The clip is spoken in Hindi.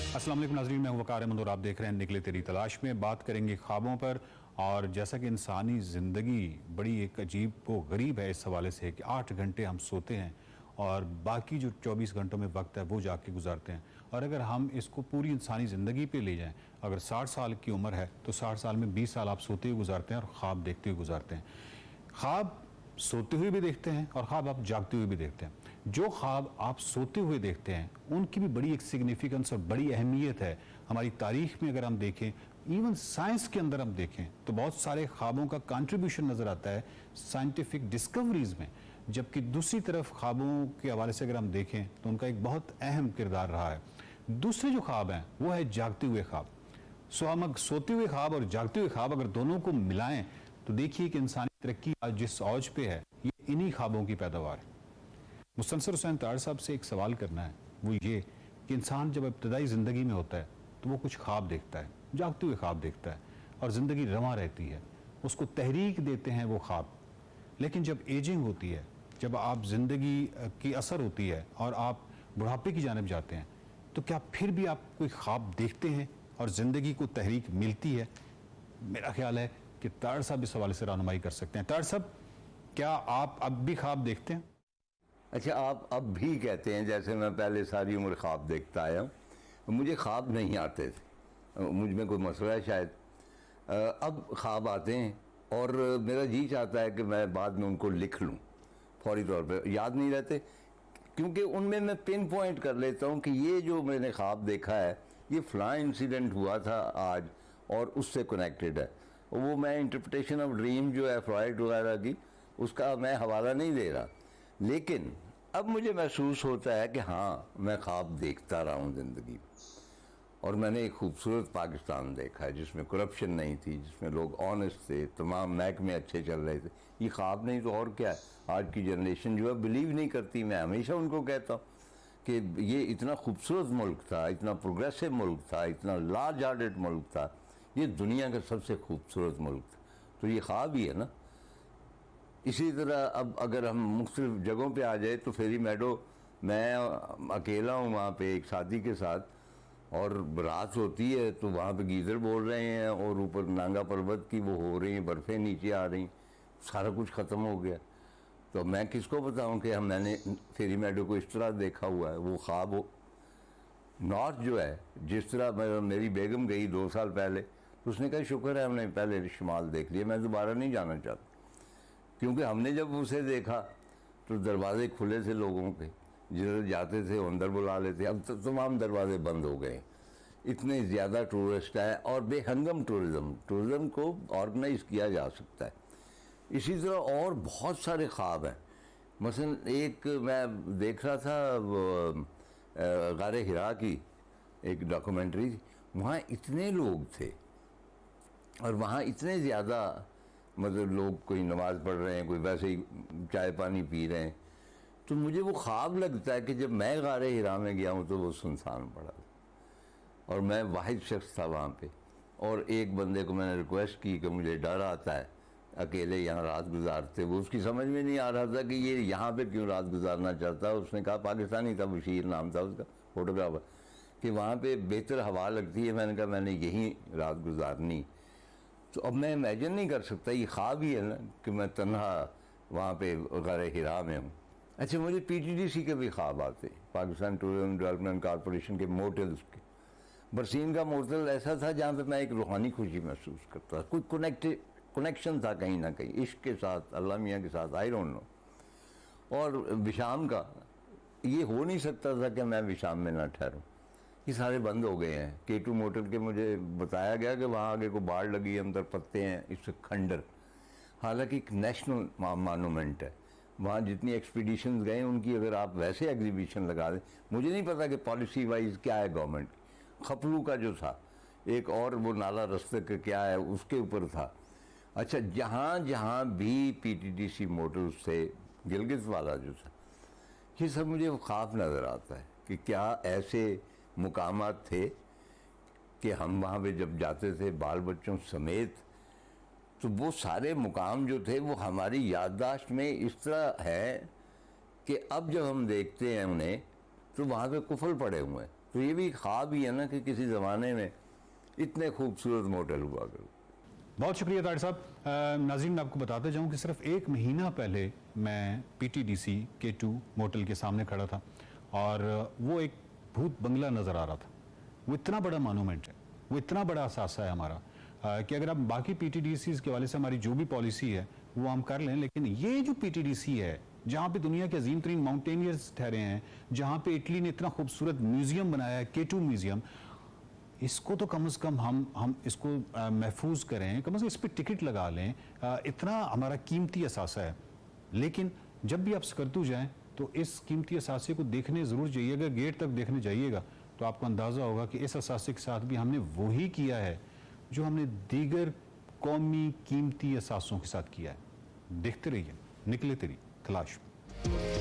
अस्सलाम वालेकुम नाज़रीन, मैं हूं वकार अहमद और आप देख रहे हैं निकले तेरी तलाश में। बात करेंगे ख्वाबों पर। और जैसा कि इंसानी ज़िंदगी बड़ी एक अजीब व गरीब है इस हवाले से कि 8 घंटे हम सोते हैं और बाकी जो 24 घंटों में वक्त है वो जाके गुजारते हैं। और अगर हम इसको पूरी इंसानी ज़िंदगी पे ले जाएं, अगर 60 साल की उम्र है तो 60 साल में 20 साल आप सोते हुए गुजारते हैं और ख्वाब देखते हुए गुजारते हैं। ख्वाब सोते हुए भी देखते हैं और ख्वाब आप जागते हुए भी देखते हैं। जो ख्वाब आप सोते हुए देखते हैं उनकी भी बड़ी एक सिग्निफिकेंस और बड़ी अहमियत है। हमारी तारीख में अगर हम देखें, इवन साइंस के अंदर हम देखें तो बहुत सारे ख्वाबों का कंट्रीब्यूशन नज़र आता है साइंटिफिक डिस्कवरीज में। जबकि दूसरी तरफ ख्वाबों के हवाले से अगर हम देखें तो उनका एक बहुत अहम किरदार रहा है। दूसरे जो ख्वाब हैं वो है जागते हुए ख्वाब। सो हम सोते हुए ख्वाब और जागते हुए ख्वाब अगर दोनों को मिलाएं तो देखिए कि इंसानी तरक्की आज जिस औज पे है ये इन्हीं ख्वाबों की पैदावार है। मुस्तनसर हुसैन तार साहब से एक सवाल करना है, वो ये कि इंसान जब इब्तदाई ज़िंदगी में होता है तो वो कुछ ख्वाब देखता है, जागते हुए ख्वाब देखता है और ज़िंदगी रवां रहती है, उसको तहरीक देते हैं वो ख्वाब। लेकिन जब एजिंग होती है, जब आप ज़िंदगी की असर होती है और आप बुढ़ापे की जानिब जाते हैं तो क्या फिर भी आप कोई ख्वाब देखते हैं और ज़िंदगी को तहरीक मिलती है? मेरा ख्याल है कि तार साहब इस हवाले से रहनुमाई कर सकते हैं। तार साहब, क्या आप अब भी ख्वाब देखते हैं? अच्छा, आप अब भी कहते हैं, जैसे मैं पहले सारी उम्र ख्वाब देखता आया हूँ। मुझे ख्वाब नहीं आते थे, मुझ में कोई मसला है शायद। अब ख्वाब आते हैं और मेरा जी चाहता है कि मैं बाद में उनको लिख लूँ। फौरी तौर पे याद नहीं रहते क्योंकि उनमें मैं पिन पॉइंट कर लेता हूँ कि ये जो मैंने ख्वाब देखा है ये फ़लाँ इंसिडेंट हुआ था आज और उससे कनेक्टेड है। वो मैं इंटरप्रिटेशन ऑफ ड्रीम जो है फ्रॉइड वगैरह की, उसका मैं हवाला नहीं दे रहा। लेकिन अब मुझे महसूस होता है कि हाँ, मैं ख्वाब देखता रहा हूँ ज़िंदगी में। और मैंने एक खूबसूरत पाकिस्तान देखा है जिसमें करप्शन नहीं थी, जिसमें लोग ऑनेस्ट थे, तमाम महकमे अच्छे चल रहे थे। ये ख्वाब नहीं तो और क्या है। आज की जनरेशन जो है बिलीव नहीं करती। मैं हमेशा उनको कहता हूँ कि ये इतना खूबसूरत मुल्क था, इतना प्रोग्रेसिव मुल्क था, इतना लार्ज हार्टेड मुल्क था, ये दुनिया का सबसे खूबसूरत मुल्क था। तो ये ख्वाब ही है ना। इसी तरह अब अगर हम मुख्तलिफ जगहों पे आ जाए तो फेरी मेडो, मैं अकेला हूँ वहाँ पे एक साथी के साथ, और रात होती है तो वहाँ पे गीज़र बोल रहे हैं और ऊपर नांगा पर्वत की वो हो रही हैं, बर्फ़ें नीचे आ रही, सारा कुछ ख़त्म हो गया। तो मैं किसको बताऊँ कि मैंने फेरी मेडो को इस तरह देखा हुआ है। वो ख्वाब हो। नॉर्थ जो है, जिस तरह मेरी बेगम गई 2 साल पहले तो उसने कहा शुक्र है हमने पहले शुमाल देख लिया, मैं दोबारा नहीं जाना चाहता। क्योंकि हमने जब उसे देखा तो दरवाजे खुले थे लोगों के, जिधर जाते थे अंदर बुला लेते। अब तो तमाम दरवाजे बंद हो गए। इतने ज़्यादा टूरिस्ट आए और बेहंगम टूरिज़म को ऑर्गेनाइज किया जा सकता है। इसी तरह और बहुत सारे ख्वाब हैं। मसलन एक मैं देख रहा था गारे हिरा की एक डॉक्यूमेंट्री, वहाँ इतने लोग थे और वहाँ इतने ज़्यादा मतलब लोग, कोई नमाज़ पढ़ रहे हैं, कोई वैसे ही चाय पानी पी रहे हैं। तो मुझे वो ख्वाब लगता है कि जब मैं गारे हिरा में गया हूँ तो वो सुनसान पड़ा और मैं वाहिद शख्स था वहाँ पे। और एक बंदे को मैंने रिक्वेस्ट की कि मुझे डर आता है अकेले यहाँ रात गुजारते। वो उसकी समझ में नहीं आ रहा था कि ये यहाँ पे क्यों रात गुजारना चाहता। उसने कहा, पाकिस्तानी था, बशीर नाम था उसका, फोटोग्राफर, कि वहाँ पे बेहतर हवा लगती है। मैंने कहा मैंने यहीं रात गुजारनी। तो अब मैं इमेजिन नहीं कर सकता, ये ख्वाब ही है ना कि मैं तन्हा वहाँ पे गारे हिरा में हूँ। अच्छा, मुझे PTDC के भी ख्वाब आते, पाकिस्तान टूरिज्म डेवलपमेंट कॉरपोरेशन के मोटल्स के। बरसीन का मोटल ऐसा था जहाँ पे मैं एक रूहानी खुशी महसूस करता था, कोई कनेक्शन था कहीं ना कहीं इश्क के साथ, अल्लाह मियाँ के साथ, आई डोंट नो। और विशाम का ये हो नहीं सकता था कि मैं विशाम में ना ठहरूँ। ये सारे बंद हो गए हैं। K2 मोटल के मुझे बताया गया कि वहाँ आगे को बाढ़ लगी है, अंदर पत्ते हैं, इससे खंडर। हालांकि एक नेशनल मानूमेंट है। वहाँ जितनी एक्सपीडिशंस गए उनकी अगर आप वैसे एग्जीबिशन लगा दें, मुझे नहीं पता कि पॉलिसी वाइज क्या है गवर्नमेंट की। खपलू का जो था एक, और वो नाला रास्ते का क्या है उसके ऊपर था। अच्छा, जहाँ जहाँ भी PTDC मोटल्स थे, गिलगित वाला जो था, ये सब मुझे ख्वाब नज़र आता है कि क्या ऐसे मुकामात थे कि हम वहाँ पे जब जाते थे बाल बच्चों समेत, तो वो सारे मुकाम जो थे वो हमारी याददाश्त में इस तरह है कि अब जब हम देखते हैं उन्हें तो वहाँ पे कुफल पड़े हुए हैं। तो ये भी ख्वाब ही है ना कि किसी ज़माने में इतने खूबसूरत मोटल हुआ करो। बहुत शुक्रिया ताहिर साहब। नाज़रीन, मैं आपको बताते जाऊं कि सिर्फ 1 महीना पहले मैं PTDC K2 मोटल के सामने खड़ा था और वो एक भूत बंगला नज़र आ रहा था। वो इतना बड़ा मॉन्यूमेंट है, वो इतना बड़ा असासा है हमारा कि अगर आप बाकी PTDCs के वाले से हमारी जो भी पॉलिसी है वो हम कर लें, लेकिन ये जो PTDC है जहाँ पे दुनिया के अजीम तरीन माउंटेनियर्स ठहरे हैं, जहाँ पे इटली ने इतना खूबसूरत म्यूजियम बनाया है, K2 म्यूजियम, इसको तो कम से कम हम इसको महफूज करें, कम से कम इस पर टिकट लगा लें। इतना हमारा कीमती असासा है। लेकिन जब भी आप स्कर्दू जाएं तो इस कीमती असासे को देखने ज़रूर जाइए। अगर गेट तक देखने जाइएगा तो आपको अंदाज़ा होगा कि इस असासे के साथ भी हमने वही किया है जो हमने दीगर कौमी कीमती असासों के साथ किया है। देखते रहिए निकले तेरी तलाश में।